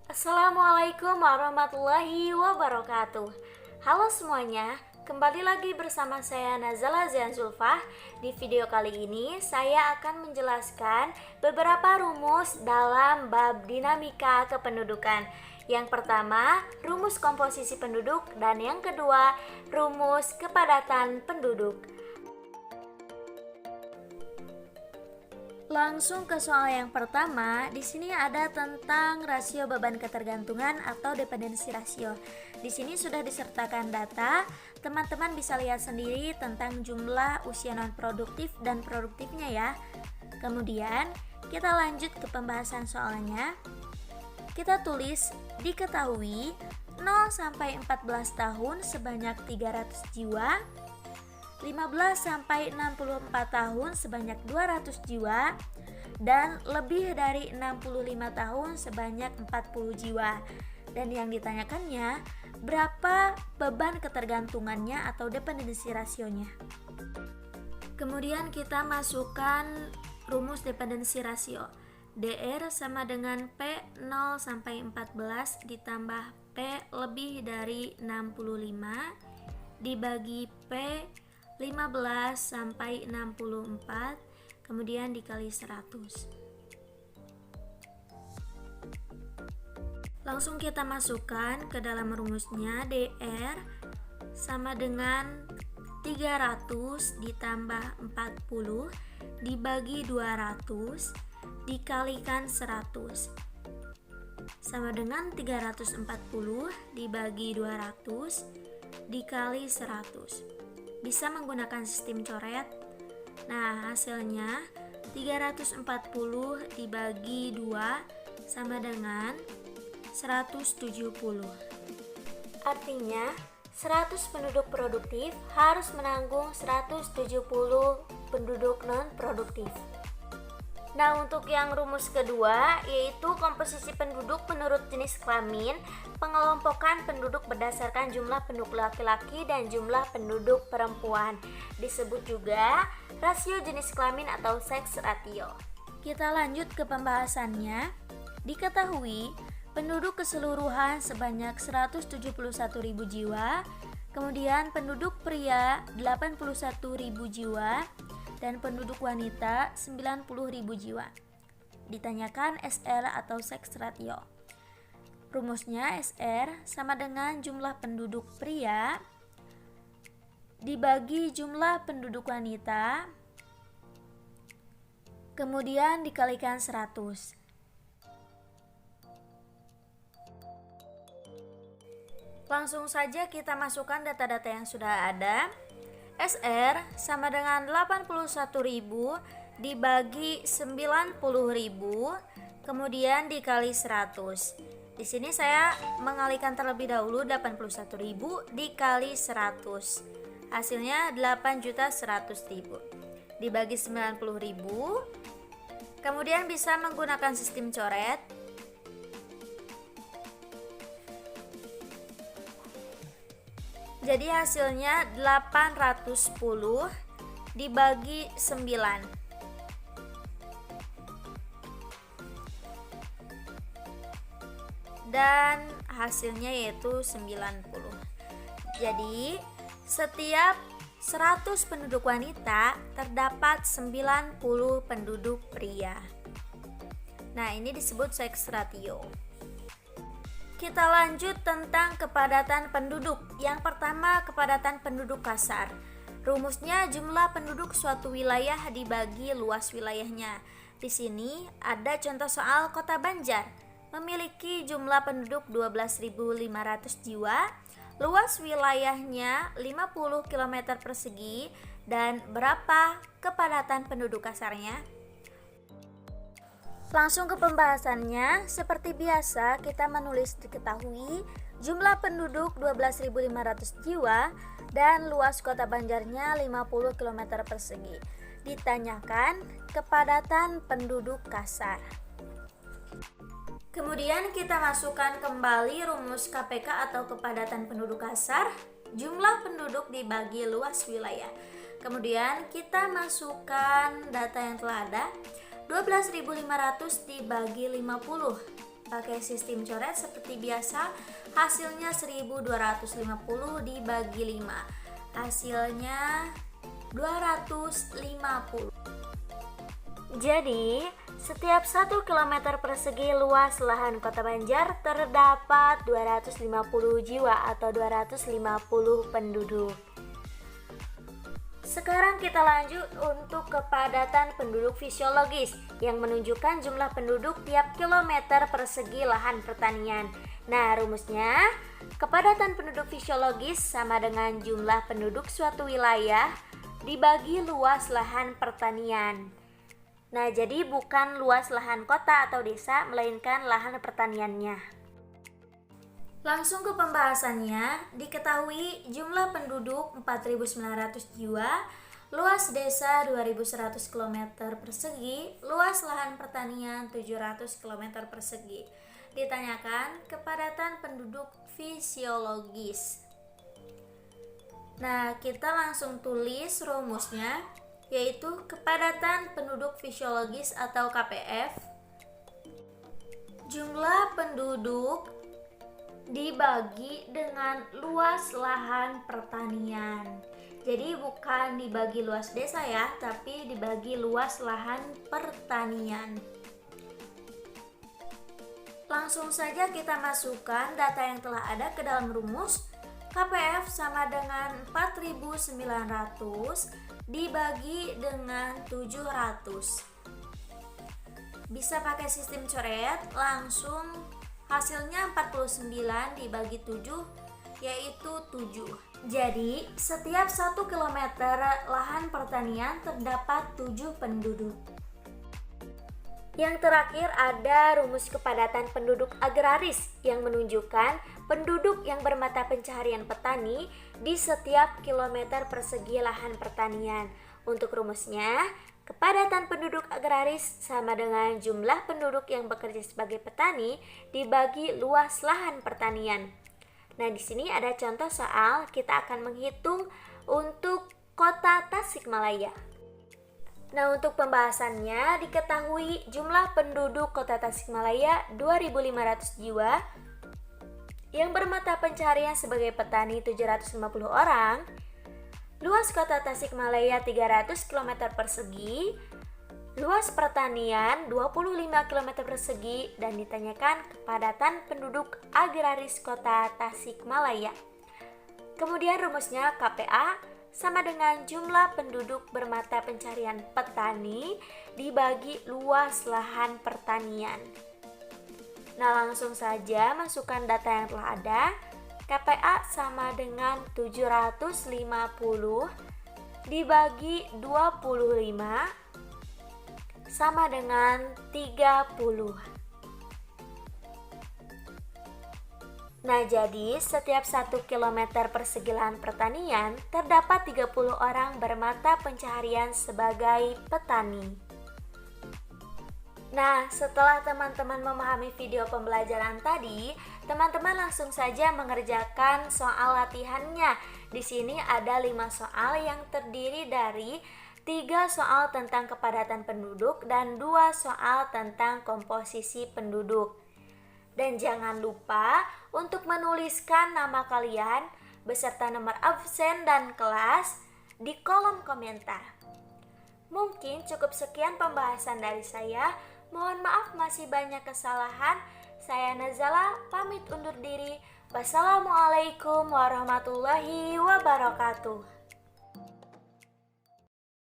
Assalamualaikum warahmatullahi wabarakatuh. Halo semuanya, kembali lagi bersama saya Nazala Zian Zulfah. Di video kali ini saya akan menjelaskan beberapa rumus dalam bab dinamika kependudukan. Yang pertama, rumus komposisi penduduk, dan yang kedua, rumus kepadatan penduduk. Langsung ke soal yang pertama, di sini ada tentang rasio beban ketergantungan atau dependensi rasio. Di sini sudah disertakan data, teman-teman bisa lihat sendiri tentang jumlah usia non produktif dan produktifnya ya. Kemudian, kita lanjut ke pembahasan soalnya. Kita tulis diketahui 0 sampai 14 tahun sebanyak 300 jiwa. 15 sampai 64 tahun sebanyak 200 jiwa dan lebih dari 65 tahun sebanyak 40 jiwa. Dan yang ditanyakannya, berapa beban ketergantungannya atau dependensi rasionya. Kemudian kita masukkan rumus dependensi rasio. DR sama dengan P 0 sampai 14 ditambah P lebih dari 65 dibagi P 15 sampai 64 kemudian dikali 100. Langsung kita masukkan ke dalam rumusnya. DR sama dengan 300 ditambah 40 dibagi 200 dikalikan 100 sama dengan 340 dibagi 200 dikali 100. Bisa menggunakan sistem coret. Nah, hasilnya 340 dibagi 2 sama dengan 170. Artinya, 100 penduduk produktif harus menanggung 170 penduduk non-produktif. Nah, untuk yang rumus kedua, yaitu komposisi penduduk menurut jenis kelamin, pengelompokan penduduk berdasarkan jumlah penduduk laki-laki dan jumlah penduduk perempuan. Disebut juga rasio jenis kelamin atau sex ratio. Kita lanjut ke pembahasannya. Diketahui penduduk keseluruhan sebanyak 171.000 jiwa, kemudian penduduk pria 81.000 jiwa, dan penduduk wanita 90.000 jiwa. Ditanyakan SR atau sex ratio. Rumusnya SR sama dengan jumlah penduduk pria dibagi jumlah penduduk wanita kemudian dikalikan 100. Langsung saja kita masukkan data-data yang sudah ada. SR sama dengan 81.000 dibagi 90.000 kemudian dikali 100. Di sini saya mengalikan terlebih dahulu 81.000 dikali 100. Hasilnya 8.100.000 dibagi 90.000. Kemudian bisa menggunakan sistem coret. Jadi hasilnya 810 dibagi 9. Dan hasilnya yaitu 90. Jadi setiap 100 penduduk wanita terdapat 90 penduduk pria. Nah, ini disebut sex ratio. Kita lanjut tentang kepadatan penduduk. Yang pertama, kepadatan penduduk kasar. Rumusnya jumlah penduduk suatu wilayah dibagi luas wilayahnya. Di sini ada contoh soal Kota Banjar. Memiliki jumlah penduduk 12.500 jiwa, luas wilayahnya 50 km persegi, dan berapa kepadatan penduduk kasarnya? Langsung ke pembahasannya. Seperti biasa, kita menulis diketahui jumlah penduduk 12.500 jiwa dan luas Kota Banjarnya 50 km persegi. Ditanyakan kepadatan penduduk kasar. Kemudian kita masukkan kembali rumus KPK atau kepadatan penduduk kasar. Jumlah penduduk dibagi luas wilayah. Kemudian kita masukkan data yang telah ada. 12.500 dibagi 50 Pakai sistem coret seperti biasa, hasilnya 1250 dibagi 5. Hasilnya 250. Jadi, setiap 1 km persegi luas lahan Kota Banjar terdapat 250 jiwa atau 250 penduduk. Sekarang kita lanjut untuk kepadatan penduduk fisiologis yang menunjukkan jumlah penduduk tiap kilometer persegi lahan pertanian. Nah, rumusnya, kepadatan penduduk fisiologis sama dengan jumlah penduduk suatu wilayah dibagi luas lahan pertanian. Nah, jadi bukan luas lahan kota atau desa, melainkan lahan pertaniannya. Langsung ke pembahasannya, diketahui jumlah penduduk 4.900 jiwa, luas desa 2.100 km persegi, luas lahan pertanian 700 km persegi. Ditanyakan kepadatan penduduk fisiologis. Nah, kita langsung tulis rumusnya, yaitu kepadatan penduduk fisiologis atau KPF, jumlah penduduk dibagi dengan luas lahan pertanian. Jadi bukan dibagi luas desa ya, tapi dibagi luas lahan pertanian. Langsung saja kita masukkan data yang telah ada ke dalam rumus. KPF sama dengan 4.900 dibagi dengan 700. Bisa pakai sistem coret, langsung hasilnya 49 dibagi 7 yaitu 7. Jadi setiap 1 km lahan pertanian terdapat 7 penduduk. Yang terakhir ada rumus kepadatan penduduk agraris yang menunjukkan penduduk yang bermata pencaharian petani di setiap kilometer persegi lahan pertanian. Untuk rumusnya, kepadatan penduduk agraris sama dengan jumlah penduduk yang bekerja sebagai petani dibagi luas lahan pertanian. Nah, di sini ada contoh soal kita akan menghitung untuk Kota Tasikmalaya. Nah, untuk pembahasannya diketahui jumlah penduduk Kota Tasikmalaya 2.500 jiwa, yang bermata pencaharian sebagai petani 750 orang, luas Kota Tasikmalaya 300 km persegi, luas pertanian 25 km persegi, dan ditanyakan kepadatan penduduk agraris Kota Tasikmalaya. Kemudian rumusnya KPA sama dengan jumlah penduduk bermata pencaharian petani dibagi luas lahan pertanian. Nah, langsung saja masukkan data yang telah ada. KPA sama dengan 750 dibagi 25 sama dengan 30. Nah, jadi setiap 1 km persegi lahan pertanian terdapat 30 orang bermata pencaharian sebagai petani. Nah, setelah teman-teman memahami video pembelajaran tadi, teman-teman langsung saja mengerjakan soal latihannya. Di sini ada 5 soal yang terdiri dari 3 soal tentang kepadatan penduduk dan 2 soal tentang komposisi penduduk. Dan jangan lupa untuk menuliskan nama kalian beserta nomor absen dan kelas di kolom komentar. Mungkin cukup sekian pembahasan dari saya. Mohon maaf masih banyak kesalahan. Saya Nazala pamit undur diri. Wassalamualaikum warahmatullahi wabarakatuh.